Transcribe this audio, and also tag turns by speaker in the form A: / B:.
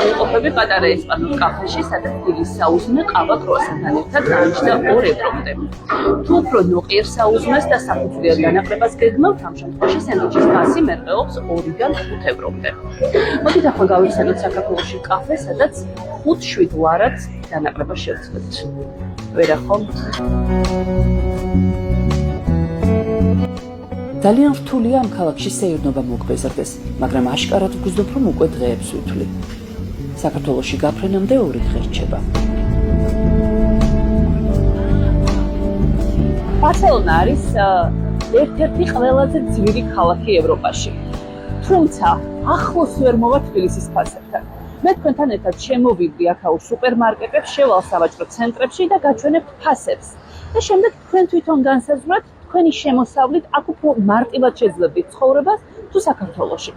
A: ვიყოფები პატარა ესპანურ კაფეში, სადაც დილის საუზმე ყავა კრუასანთან ერთად დანიშნა 2 ევრომდე. თუ უფრო ნოყიერ საუზმეს და საფუძვლიან განაყრებას გეგმავთ, ამ შემთხვევაში სენდვიჩის ფასი მერყეობს 2-დან 5 ევრომდე. მოდით ახლა გავიხსენოთ საქართველოში კაფე, სადაც 5-7 ლარად განაყრება შევცვლით. ვერა ხომ?
B: ძალიან რთულია ამ ქალაქში სეირნობა მოგვეზრდეს, მაგრამ აშკარად ვგრძნობ, რომ უკვე დღეებს ვითვლი. საქართველოში გაფრენამდე 2 დღე რჩება.
A: ბარსელონა არის ერთ-ერთი ყველაზე ძლიერი ქალაქი ევროპაში. თუმცა ახლოს ვერ მოვა თბილისის ფასებთან. მე თქვენთან ერთად შემოვიდი აქაურ სუპერმარკეტებს, შევალ სავაჭრო ცენტრებში და გაჩვენებთ ფასებს. და შემდეგ თქვენ თვითონ განსაზღვრეთ თქვენი შემოსავლით აქ უფრო მარტივად შეძლებდით ცხოვრებას თუ საქართველოში.